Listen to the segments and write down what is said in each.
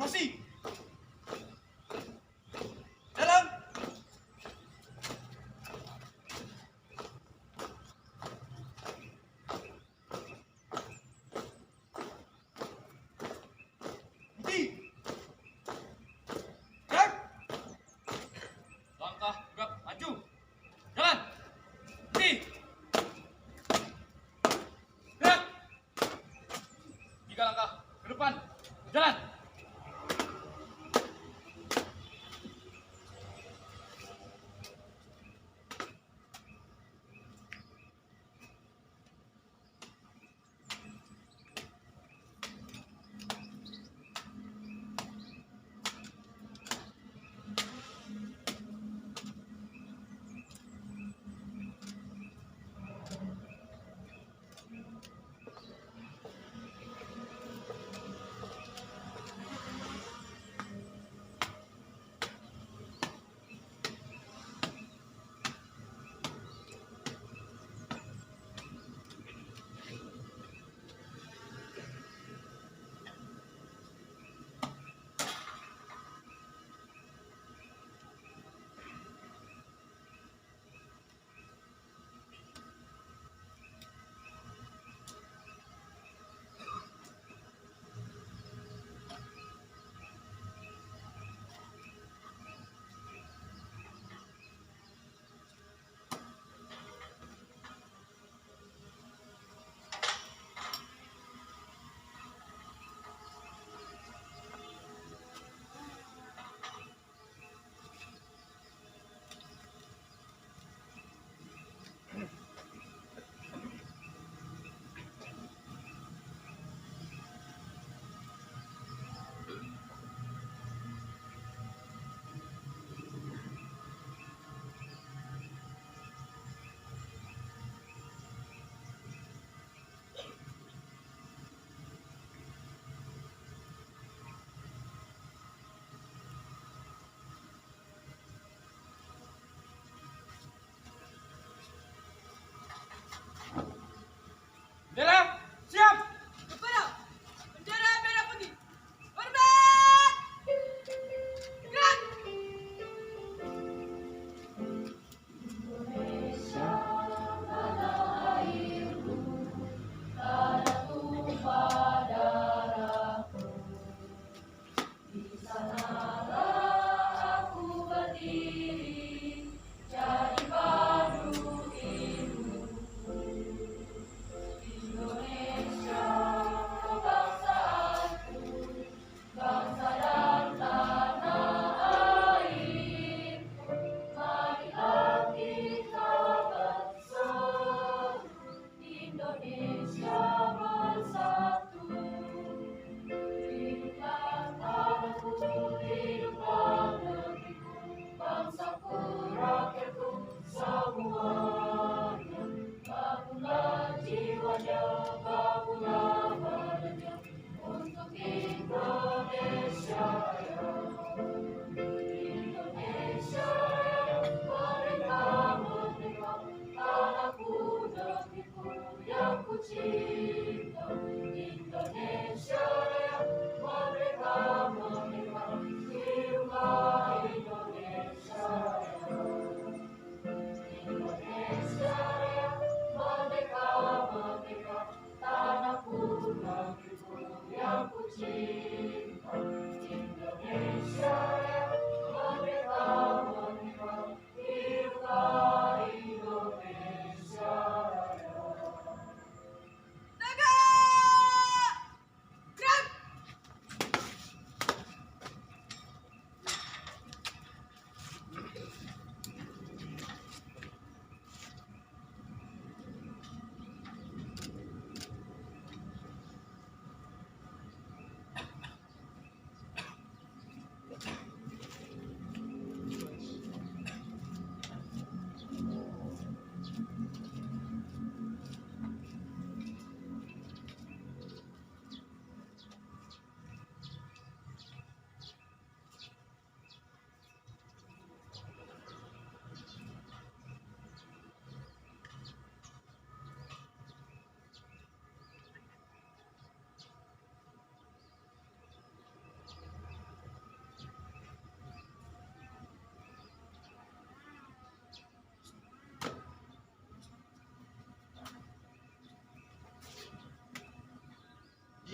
Formasi. Dalam. Berhenti. Gerak. Langkah gerak maju. Jalan. Berhenti. Gerak. 3 langkah ke depan. Jalan.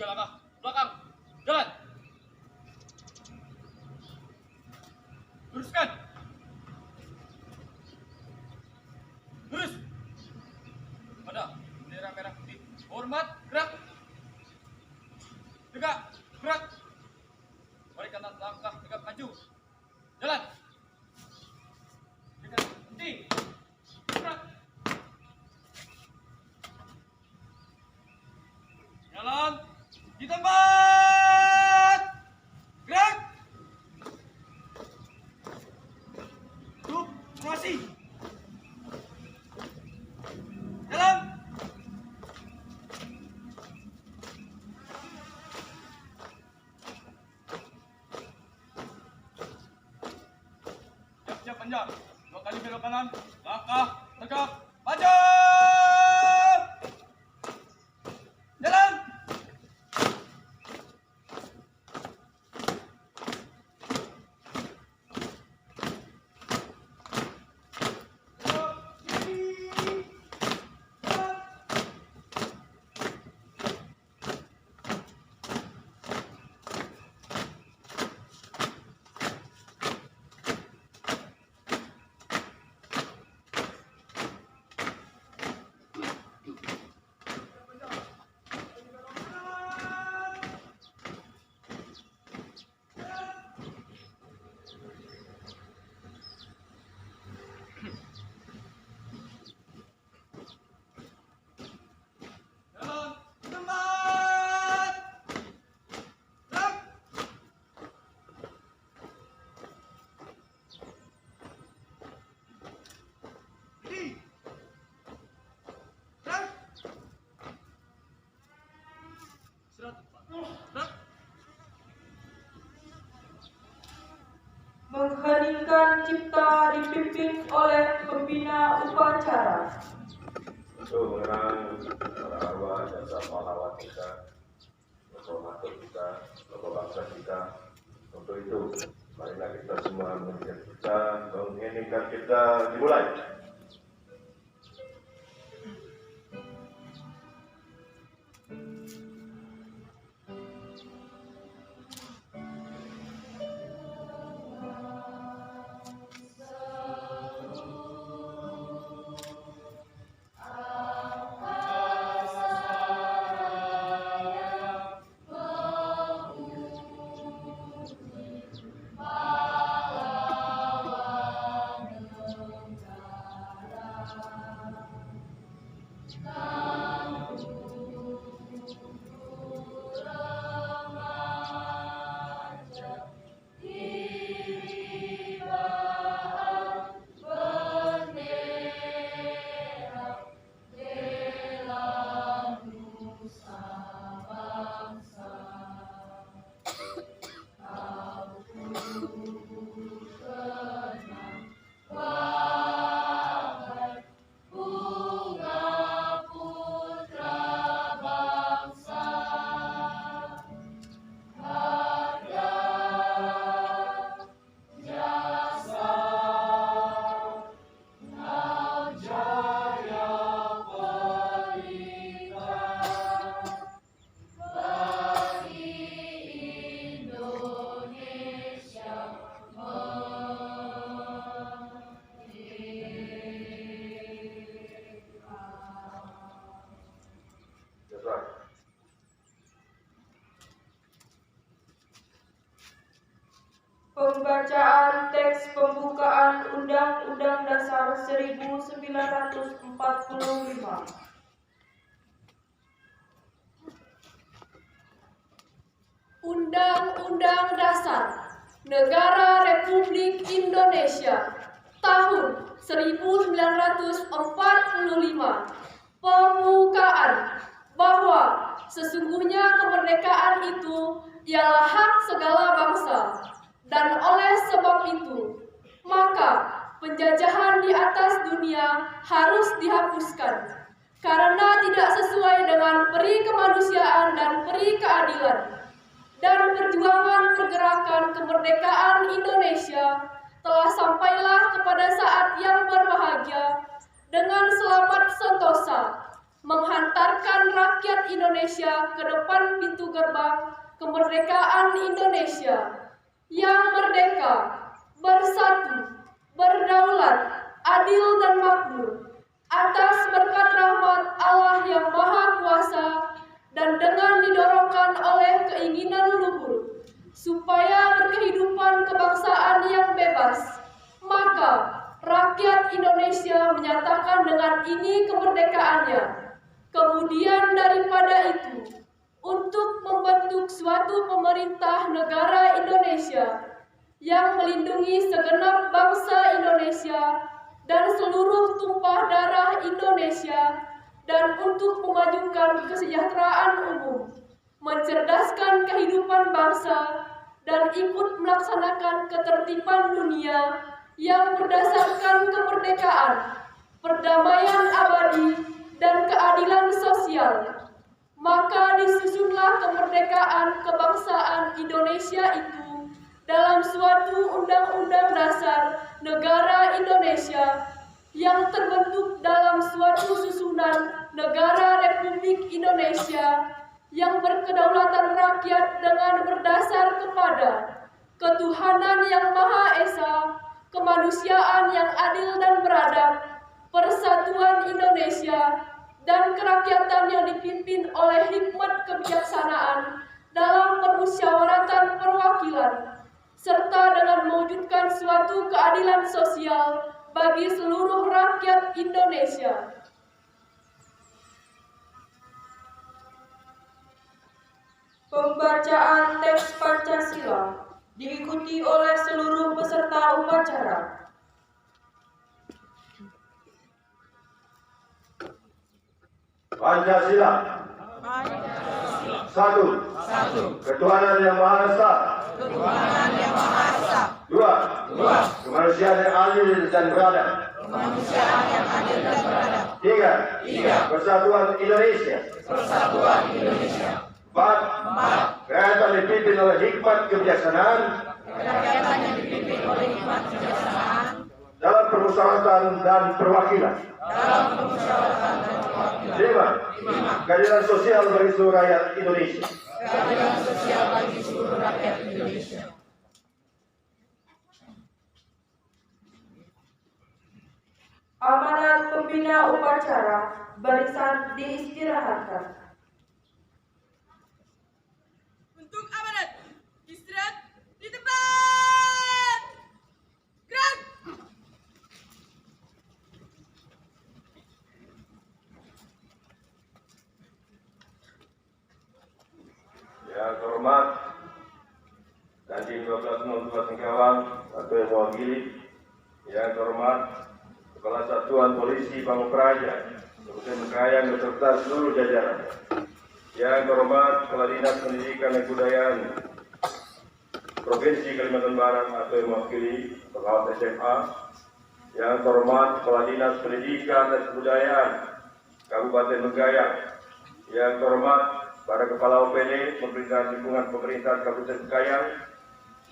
3 langkah belakang. Jalan. Luruskan. Lurus. Pada bendera merah putih. Hormat, gerak. Tegak, gerak. Balik kanan langkah, tegak maju. Jalan. Tegak, berhenti. Gerak. Jalan. Di tempat. Gerak. Duduk, formasi. Jalan. Siap-siap panjang. 2 kali belok kanan. Langkah, tegak, maju. Jalan. Jalan. Tempat. Gerak. Berhenti. Gerak. Istirahat. Gerak. Mengheningkan cipta dipimpin oleh pembina upacara. Untuk mengenang para arwah jasa pahlawan kita, tokoh kita, tokoh bangsa kita. Untuk itu, marilah kita semua mengheningkan kita dimulai. Pembacaan teks pembukaan Undang-Undang Dasar 1945. Undang-Undang Dasar Negara Republik Indonesia tahun 1945. Pembukaan bahwa sesungguhnya kemerdekaan itu ialah hak segala bangsa. Dan oleh sebab itu, maka penjajahan di atas dunia harus dihapuskan karena tidak sesuai dengan peri kemanusiaan dan peri keadilan. Dan perjuangan pergerakan kemerdekaan Indonesia telah sampailah kepada saat yang berbahagia dengan selamat sentosa, menghantarkan rakyat Indonesia ke depan pintu gerbang kemerdekaan Indonesia yang merdeka, bersatu, berdaulat, adil dan makmur, atas berkat rahmat Allah yang Maha Kuasa dan dengan didorongkan oleh keinginan luhur, supaya berkehidupan kebangsaan yang bebas, maka rakyat Indonesia menyatakan dengan ini kemerdekaannya. Kemudian daripada itu, untuk membentuk suatu pemerintah negara Indonesia yang melindungi segenap bangsa Indonesia dan seluruh tumpah darah Indonesia, dan untuk memajukan kesejahteraan umum, mencerdaskan kehidupan bangsa, dan ikut melaksanakan ketertiban dunia yang berdasarkan kemerdekaan, perdamaian abadi, dan keadilan sosial. Maka disusunlah kemerdekaan kebangsaan Indonesia itu dalam suatu undang-undang dasar negara Indonesia yang terbentuk dalam suatu susunan negara Republik Indonesia yang berkedaulatan rakyat dengan berdasar kepada ketuhanan yang Maha Esa, kemanusiaan yang adil dan beradab, persatuan Indonesia, dan kerakyatan yang dipimpin oleh hikmat kebijaksanaan dalam permusyawaratan perwakilan, serta dengan mewujudkan suatu keadilan sosial bagi seluruh rakyat Indonesia. Pembacaan teks Pancasila diikuti oleh seluruh peserta upacara. Pancasila. Satu. Ketuhanan yang Maha Esa. Dua. Kemanusiaan yang adil dan beradab. Tiga. Persatuan Indonesia. Empat. Kerakyatan dipimpin oleh hikmat kebijaksanaan dalam permusyawaratan dan perwakilan. Lima. Keadilan sosial bagi seluruh rakyat Indonesia. Amanat pembina upacara, barisan diistirahatkan. Untuk amanat, istirahat di tempat. Gerak. Yang terhormat Dandim 12 Singkawang atau yang mewakili, yang terhormat Kepala Satuan Polisi Pamung Praja, Kabupaten Bengkayang beserta seluruh jajaran. Yang terhormat Kepala Dinas Pendidikan dan Kebudayaan Provinsi Kalimantan Barat atau yang mewakili pengawas SMA. Yang terhormat Kepala Dinas Pendidikan dan Kebudayaan Kabupaten Bengkayang. Yang terhormat para Kepala OPD Pemerintahan Lingkungan Pemerintahan Kabupaten Bengkayang.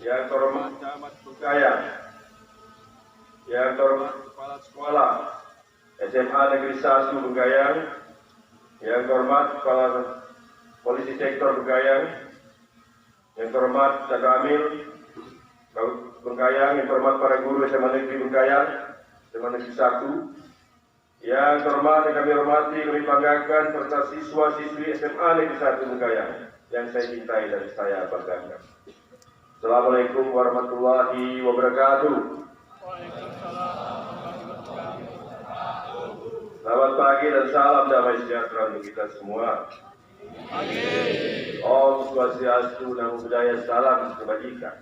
Yang terhormat Camat Bengkayang. Yang terhormat Kepala Sekolah SMA Negeri 1 Bengkayang. Yang terhormat Kepala Polisi Sektor Bengkayang. Yang terhormat Cagamil Bengkayang. Yang terhormat para guru SMA Negeri Bengkayang, SMA Negeri 1. Yang terhormat yang kami hormati, kami banggakan serta siswa-siswi SMA Negeri 1 Bengkayang yang saya cintai dan saya banggakan. Assalamualaikum warahmatullahi wabarakatuh. Selamat pagi dan salam damai sejahtera untuk kita semua. Om Swastiastu, Namo Buddhaya, salam kebajikan.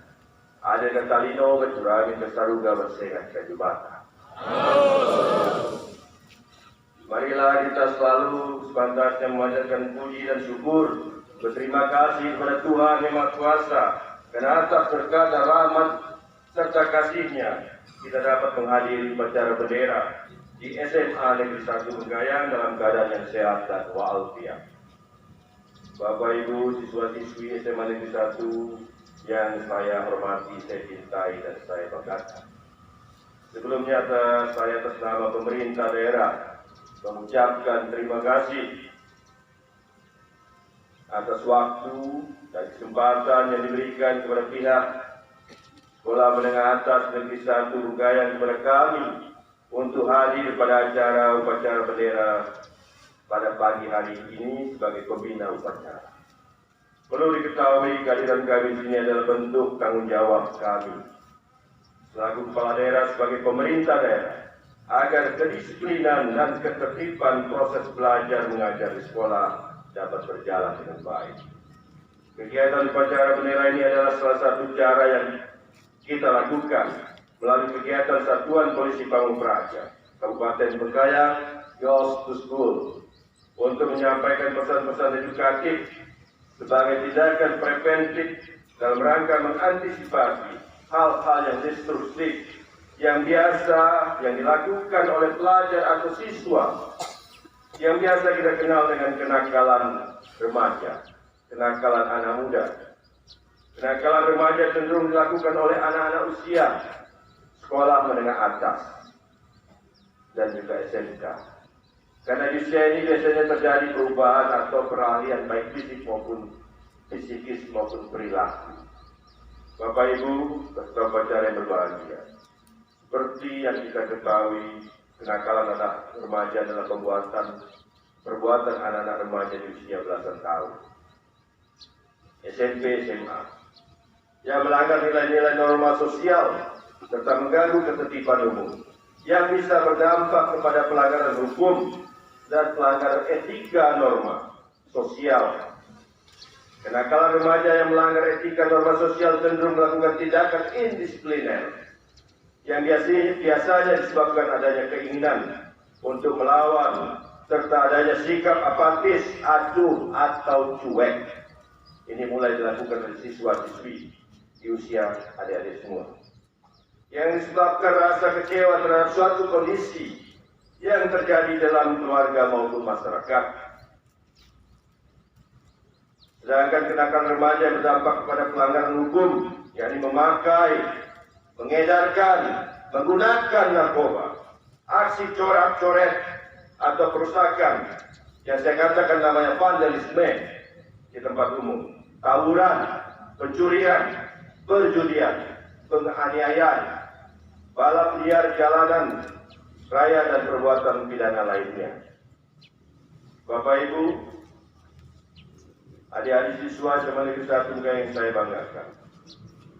Ada kata lino, kecurangan, kesaruga, bersehat, kejubatan. Marilah kita selalu sepantasnya memanjatkan puji dan syukur, berterima kasih kepada Tuhan Yang Maha Kuasa, karena atas berkat dan rahmat serta kasih-Nya kita dapat menghadiri upacara bendera di SMA Negeri 1 Bengkayang dalam keadaan yang sehat dan walafiat. Bapak Ibu siswa-siswi SMA Negeri 1 yang saya hormati, saya cintai dan saya banggakan. Sebelumnya saya atas nama pemerintah daerah mengucapkan terima kasih atas waktu dan kesempatan yang diberikan kepada pihak Sekolah Menengah Atas Negeri 1 Rungkaian kepada kami untuk hadir pada acara upacara bendera pada pagi hari ini sebagai pembina upacara. Perlu diketahui kehadiran kami di sini adalah bentuk tanggung jawab kami selaku kepala daerah sebagai pemerintah daerah agar kedisiplinan dan ketertiban proses belajar mengajar di sekolah dapat berjalan dengan baik. Kegiatan upacara bendera ini adalah salah satu cara yang kita lakukan melalui kegiatan Satuan Polisi Pamung Praja Kabupaten Bengkayang Girls to School untuk menyampaikan pesan-pesan edukatif sebagai tindakan preventif dalam rangka mengantisipasi hal-hal yang destruktif yang dilakukan oleh pelajar atau siswa yang biasa kita kenal dengan kenakalan remaja, kenakalan anak muda. Kenakalan remaja cenderung dilakukan oleh anak-anak usia sekolah menengah atas dan juga SMK. Karena di usia ini biasanya terjadi perubahan atau peralihan baik fisik maupun psikis maupun perilaku. Bapak Ibu, peserta upacara yang berbahagia, seperti yang kita ketahui, kenakalan anak remaja adalah perbuatan anak-anak remaja di usia belasan tahun, SMP, SMA, yang melanggar nilai-nilai norma sosial serta mengganggu ketertiban umum, yang bisa berdampak kepada pelanggaran hukum dan pelanggaran etika norma sosial. Kenakalan remaja yang melanggar etika norma sosial cenderung melakukan tindakan indisipliner yang biasanya disebabkan adanya keinginan untuk melawan serta adanya sikap apatis, acuh atau cuek. Ini mulai dilakukan oleh siswa-siswi di usia adik-adik semua, yang disebabkan rasa kecewa terhadap suatu kondisi yang terjadi dalam keluarga maupun masyarakat. Sedangkan kenakalan remaja berdampak kepada pelanggaran hukum, yakni memakai, mengedarkan, menggunakan narkoba, aksi corak-coret atau perusakan yang saya katakan namanya vandalisme di tempat umum, tawuran, pencurian, perjudian, penganiayaan, balap liar jalanan raya dan perbuatan pidana lainnya. Bapak Ibu, adik-adik siswa zaman Negeri 1 yang saya banggakan,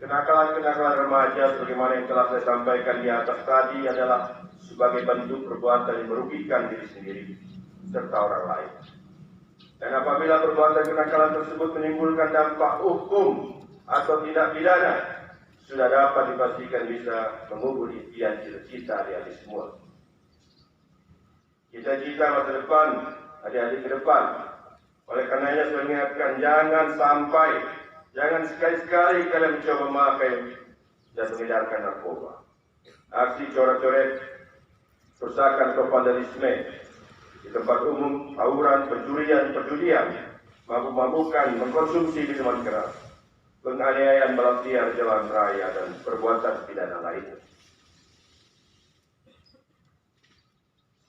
kenakalan-kenakalan remaja sebagaimana yang telah saya sampaikan di atas tadi adalah sebagai bentuk perbuatan yang merugikan diri sendiri serta orang lain. Dan apabila perbuatan kenakalan tersebut menimbulkan dampak hukum atau tindak pidana, sudah dapat dipastikan bisa mengubur impian cita-cita adik-adik semua. Cita-cita masa depan adik-adik ke depan. Oleh karenanya saya mengingatkan, jangan sekali-sekali kalian mencoba memakai dan mengedarkan narkoba. Aksi coret-coret, perusakan atau vandalisme di tempat umum, tawuran, pencurian, perjudian, mabuk-mabukan, mengkonsumsi minuman keras, penganiayaan balap liar jalan raya dan perbuatan pidana lainnya.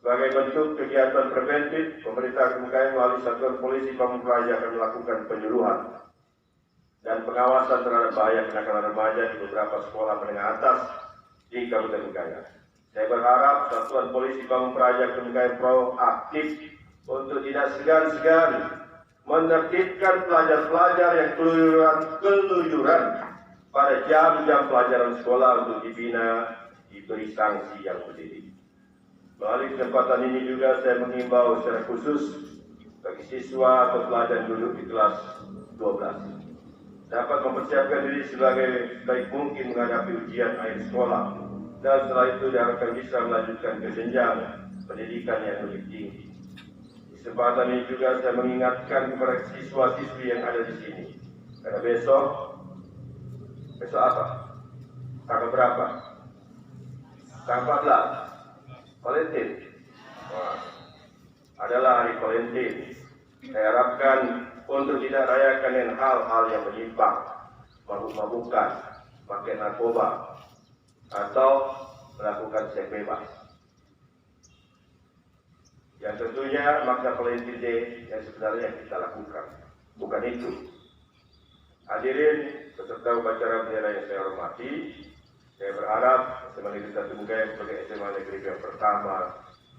Sebagai bentuk kegiatan preventif, pemerintah Bengkayang melalui Satuan Polisi Pamung Praja akan melakukan penyuluhan dan pengawasan terhadap bahaya kenakalan remaja di beberapa sekolah menengah atas di Kabupaten Bengkayang. Saya berharap Satuan Polisi Pamung Praja Bengkayang proaktif untuk tidak segan-segan menertibkan pelajar-pelajar yang keluyuran pada jam-jam pelajaran sekolah untuk dibina, diberi sanksi yang berdiri. Melalui kesempatan ini juga saya mengimbau secara khusus bagi siswa atau pelajar duduk di kelas 12 dapat mempersiapkan diri sebagai baik mungkin menghadapi ujian akhir sekolah, dan setelah itu diharapkan bisa melanjutkan ke jenjang pendidikan yang lebih tinggi. Di kesempatan ini juga saya mengingatkan kepada siswa-siswi yang ada di sini, karena besok apa? Tanggal berapa? Tanggal 14. Valentine adalah hari Valentine. Saya harapkan untuk tidak rayakan dengan hal-hal yang menyimpang, mabuk-mabukan, pakai narkoba, atau melakukan seks bebas. Yang tentunya makna Valentine Day yang sebenarnya kita lakukan Bukan itu. Hadirin peserta upacara bendera yang saya hormati, saya berharap SMA Negeri 1 Bengkayang sebagai SMA negeri yang pertama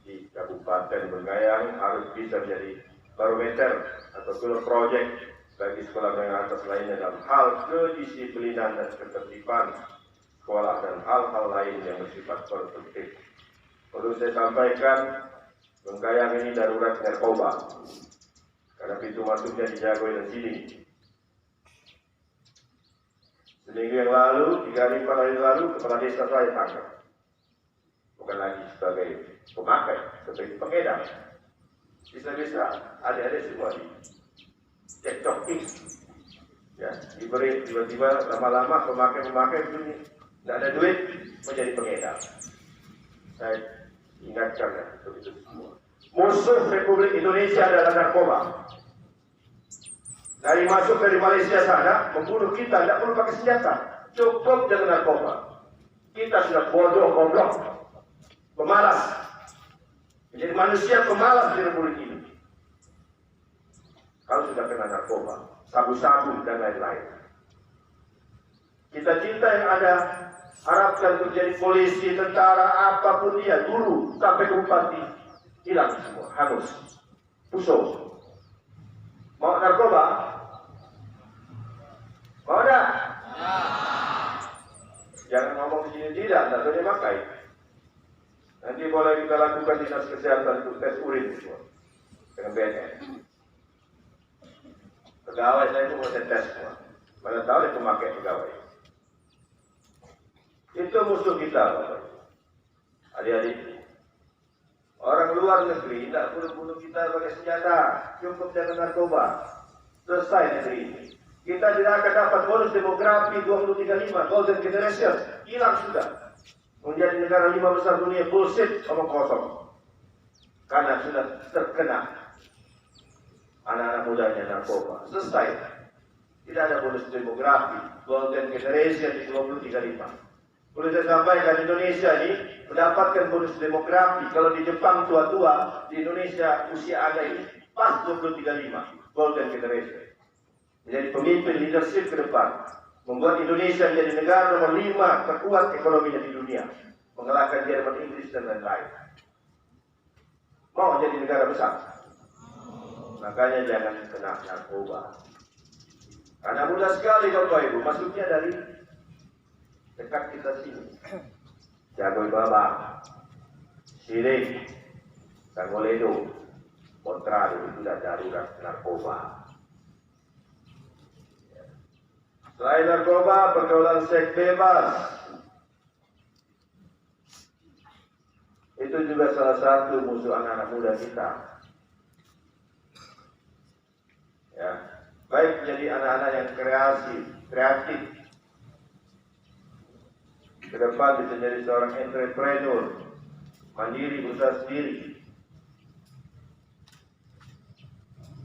di Kabupaten Bengkayang harus bisa menjadi barometer atau pilot project bagi sekolah menengah atas lainnya dalam hal kedisiplinan dan ketertiban sekolah dan hal-hal lain yang bersifat konstruktif. Perlu saya sampaikan, Bengkayang ini darurat narkoba karena pintu masuknya di Jagoy dan Sini. Seminggu yang lalu, 3 hari 4 hari lalu, kepala desa saya tangkap. Bukan lagi sebagai pemakai, sebagai pengedar. Bisa-bisa adik-adik semua dicekcokin. Ya, diberi tiba-tiba lama-lama pemakai bunyi, tidak ada duit menjadi pengedar. Saya ingatkan ya, begitu semua. Musuh Republik Indonesia adalah narkoba. Dari masuk dari Malaysia sana, membunuh kita, tidak perlu pakai senjata. Cukup dengan narkoba. Kita sudah bodoh, goblok, pemalas. Menjadi manusia pemalas di Republik ini. Kalau sudah kena narkoba, sabu-sabu dan lain-lain. Cita-cita yang ada, harapkan menjadi polisi, tentara, apapun dia, guru, sampai ke bupati, hilang semua, hangus, busuk. Mau narkoba? Mau dah? Ya. Jangan ngomong sini tidak boleh pakai. Nanti boleh kita lakukan dinas kesehatan untuk tes urin semua dengan BNN. Pegawai saya itu mau tes semua. Mana tahu dia pemakai pegawai. Itu musuh kita, Bapak. Adik-adik. Orang luar negeri tidak perlu bunuh kita pakai senjata, cukup dengan narkoba. Selesai negeri ini. Kita tidak akan dapat bonus demografi 2035, Golden Generation, hilang sudah. Menjadi negara 5 besar dunia, bullshit, omong kosong. Karena sudah terkena anak-anak mudanya narkoba. Selesai. Tidak ada bonus demografi, Golden Generation di 2035. Perlu saya sampaikan, Indonesia ini mendapatkan bonus demografi. Kalau di Jepang tua-tua, di Indonesia usia ada ini pas 2035, Golden Generation. Menjadi pemimpin leadership ke depan. Membuat Indonesia menjadi negara nomor 5 terkuat ekonominya di dunia. Mengalahkan Jerman, Inggris, dan lain-lain. Mau jadi negara besar? Makanya jangan kena narkoba. Karena mudah sekali Bapak Ibu, masuknya dari dekat kita sini. Jagoy Baba, Siring, Sangoledo, Montrado itu sudah darurat narkoba. Selain narkoba, pergaulan seks bebas. Itu juga salah satu musuh anak-anak muda kita. Ya, baik jadi anak-anak yang kreatif. Ke depan bisa jadi seorang entrepreneur, mandiri, berusaha sendiri.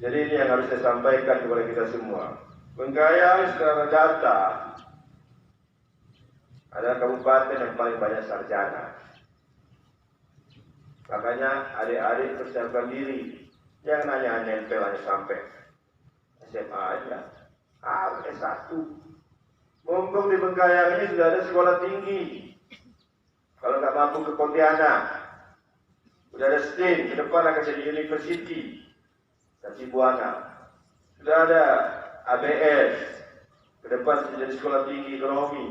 Jadi ini yang harus saya sampaikan kepada kita semua. Bengkayang secara data adalah kabupaten yang paling banyak sarjana. Makanya adik-adik persiapkan diri. Jangan hanya nempel hanya sampai SMA aja. S1. Mumpung di Bengkayang ini sudah ada sekolah tinggi. Kalau nggak mampu ke Pontianak, sudah ada STIM, ke depan akan jadi university. Kasih Buana. Sudah ada ABS, ke depan sudah jadi sekolah tinggi ekonomi.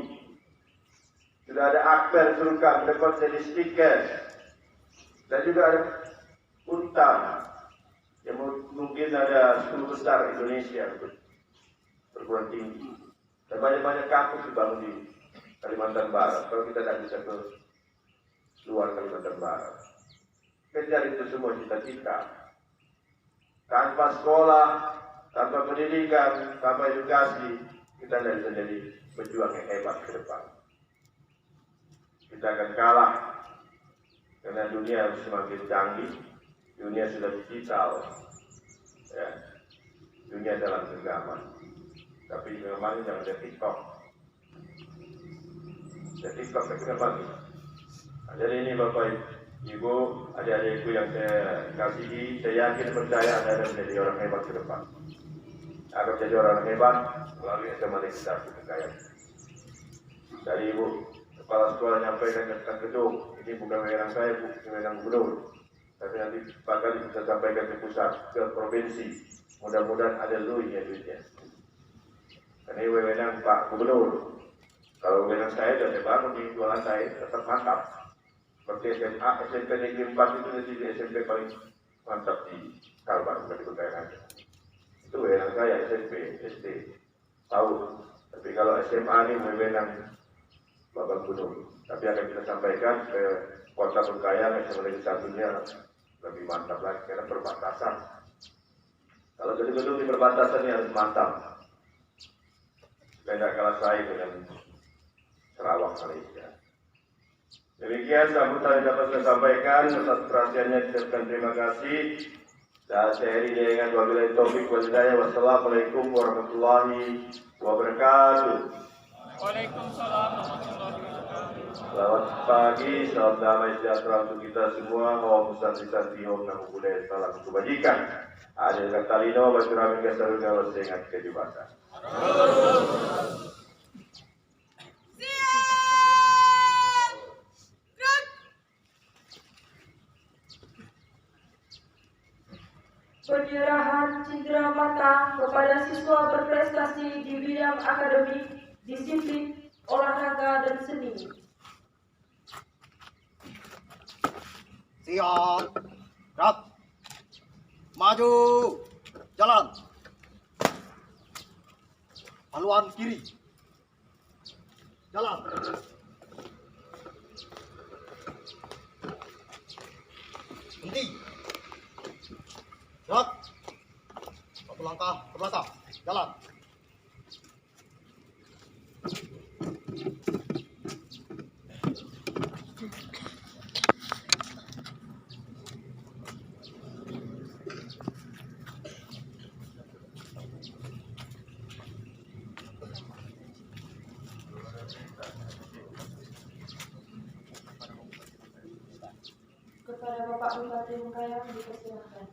Sudah ada Akper Surkam, ke depan jadi stiker. Dan juga ada Untam, yang mungkin ada 10 besar Indonesia perguruan tinggi. Dan banyak-banyak kampus dibangun di Kalimantan Barat. Kalau kita tidak bisa ke luar Kalimantan Barat, kejar itu semua cita-cita. Tanpa sekolah, tanpa pendidikan, tanpa edukasi, kita tidak bisa jadi pejuang yang hebat ke depan. Kita akan kalah karena dunia semakin canggih, dunia sudah digital, ya. Dunia dalam genggaman. Tapi genggaman jangan ada TikTok. Ada TikTok tapi genggaman. Jadi ini Bapak Ibu, adik-adikku yang saya kasihi, saya yakin percaya Anda akan menjadi orang hebat ke depan. agar jadi orang hebat melalui SMA Negeri 1 Bengkayang. Dari Ibu Kepala Sekolah nyampaikan ke gedung, ini bukan wewenang saya, Bu, ini wewenang gubernur. Tapi nanti bakal bisa sampaikan ke pusat, ke provinsi. Mudah-mudahan ada duitnya. Karena ini wewenang Pak Gubernur. Kalau wewenang saya dan saya bangun di dua lantai tetap mantap. Seperti SMA, SMP Negeri 4 itu jadi SMP paling mantap di Kalbar, bukan di Bengkayang aja. Itu wewenang saya SMP, SD, tahu. Tapi kalau SMA ini wewenang Bapak Gubernur. Tapi akan kita sampaikan ke Kota Bengkayang, SMA Negeri 1-nya lebih mantap lagi karena perbatasan. Kalau gedung-gedung di perbatasan ini harus mantap. Tidak kalah saing dengan Sarawak Malaysia. Demikian sambutan yang dapat saya sampaikan. Atas perhatiannya diucapkan terima kasih. Dan saya akhiri dengan wabillahi taufiq wal hidayah. Wassalamualaikum warahmatullahi wabarakatuh. Waalaikumsalam warahmatullahi wabarakatuh. Selamat pagi, salam damai sejahtera untuk kita semua. Om Santri Om Namo Buddhaya, salam kebajikan. Adil Katalino, Bacurami Kasaruga, Wasengat Kedibatan. Penyerahan cindera mata kepada siswa berprestasi di bidang akademik, disiplin, olahraga, dan seni. Siap, gerak, maju, jalan, haluan kiri, jalan, henti, gerak, satu langkah ke belakang, jalan. Kepada Bapak Bupati Bengkayang dipersilahkan.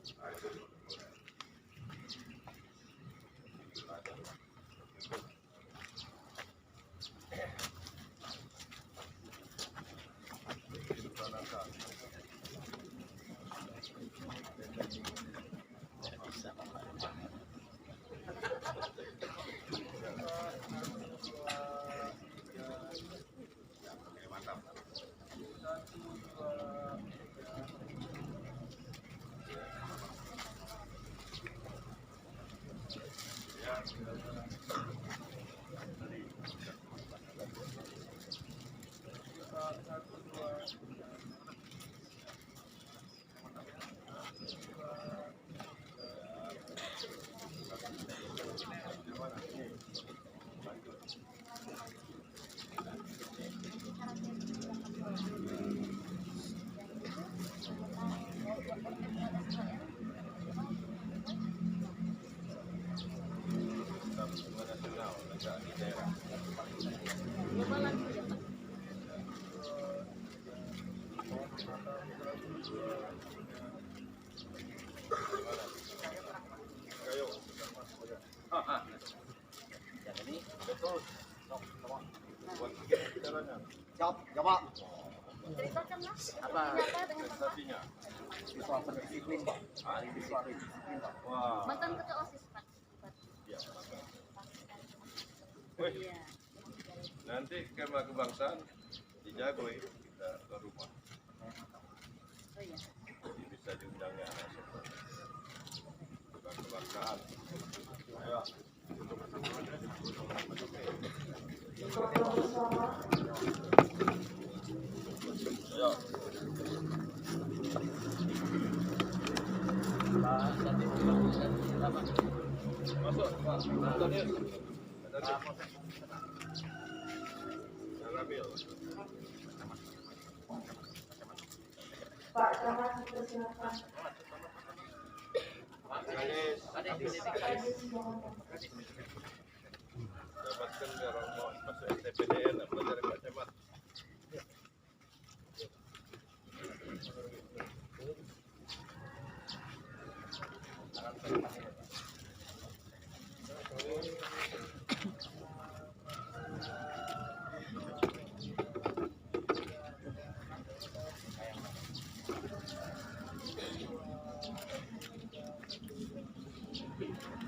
Siap, ya Pak. Ceritakan mas, Apa? ternyata dengan Bapak Siswa berdisiplin, Pak. Siswa berdisiplin, Pak. Wah. mantan ketua OSIS Pak. Iya. Iya. Nanti kema kebangsaan dijagoi kita ke rumah. Oh iya. Jadi bisa diundangnya anak sekolah. Bukan kebangsaan. Ayo. Foto bersama. Ayo. Masuk, Pak. Antonio. Ambil. Pak Camat dipersilahkan. Dapatkan biar orang mau masuk STPDN belajar Pak Camat.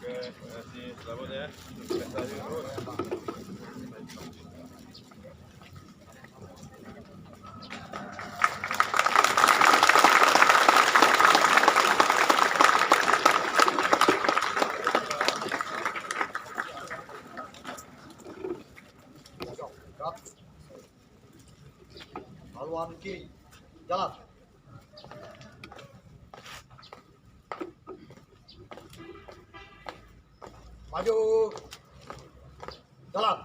terima kasih. Selamat ya. Prestasi terus. Haluan kiri, jalan. Maju, jalan.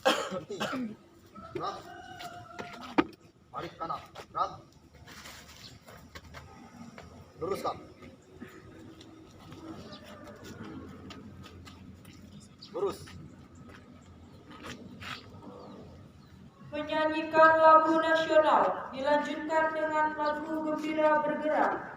Berhenti. Gerak. Balik ke kanan. Gerak. Luruskan. Lurus. Menyanyikan lagu nasional dilanjutkan dengan lagu Gembira Bergerak.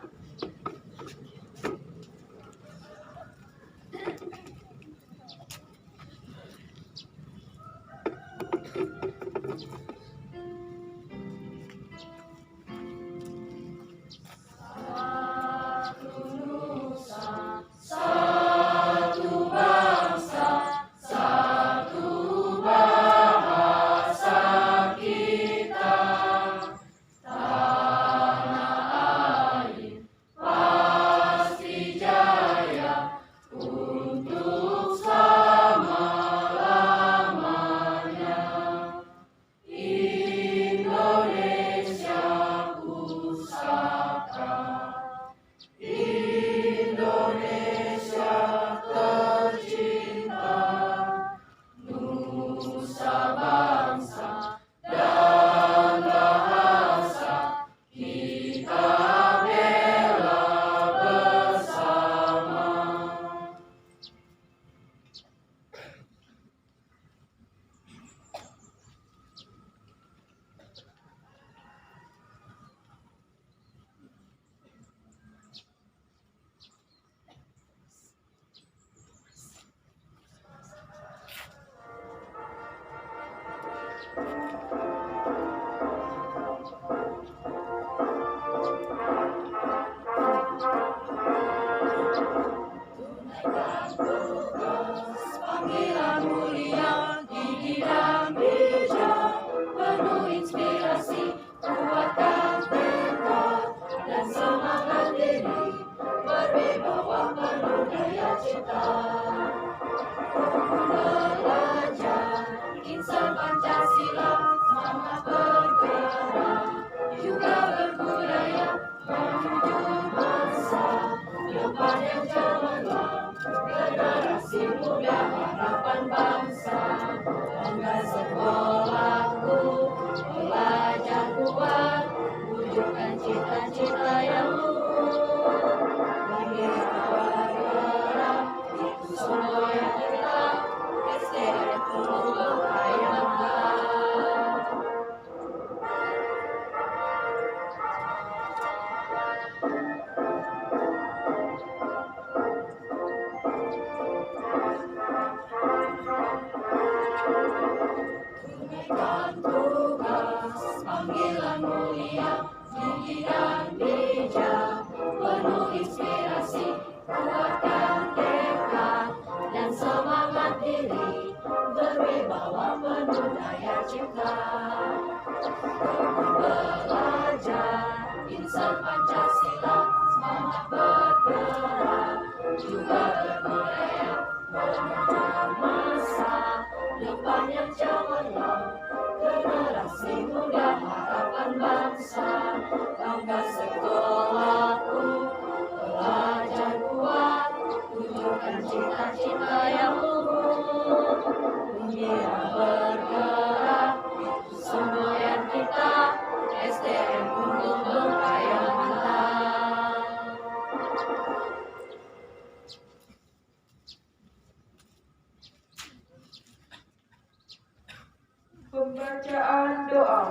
Pembacaan doa.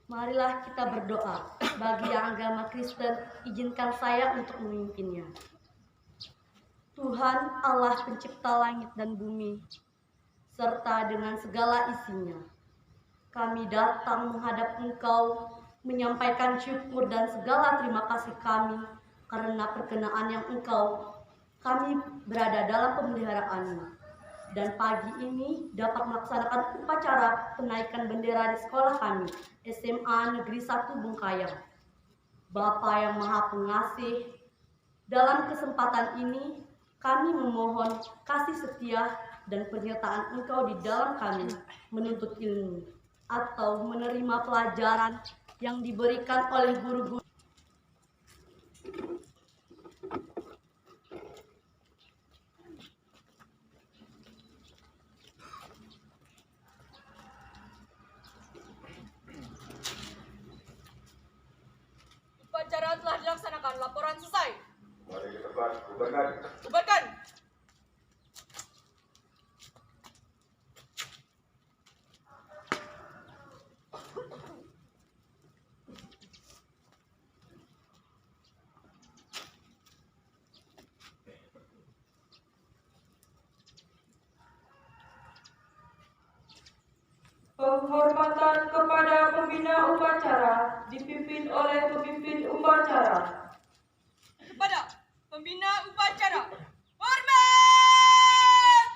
Marilah kita berdoa. Bagi yang agama Kristen, izinkan saya untuk memimpinnya. Tuhan Allah pencipta langit dan bumi, serta dengan segala isinya. kami datang menghadap Engkau, menyampaikan syukur dan segala terima kasih kami karena perkenaan yang Engkau kami berada dalam pemeliharaan-Mu. Dan pagi ini dapat melaksanakan upacara penaikan bendera di sekolah kami, SMA Negeri 1 Bungkayang. Bapa yang Maha Pengasih, dalam kesempatan ini kami memohon kasih setia dan penyertaan Engkau di dalam kami menuntut ilmu atau menerima pelajaran yang diberikan oleh guru-guru. Upacara telah dilaksanakan. Laporan selesai. Mari ke tempat, bubarkan. Bubarkan. Penghormatan kepada pembina upacara dipimpin oleh pemimpin upacara. Kepada pembina upacara. Hormat!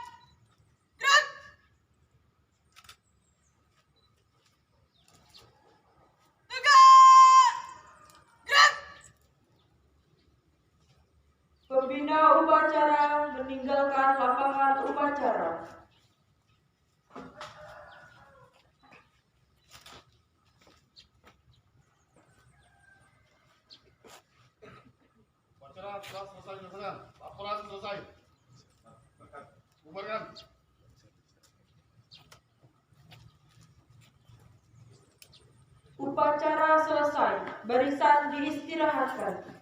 Gerak! Tegak! Gerak! Pembina upacara meninggalkan lapangan upacara. Upacara telah selesai dilaksanakan. Laporan selesai. Bubarkan. Upacara selesai. Barisan diistirahatkan.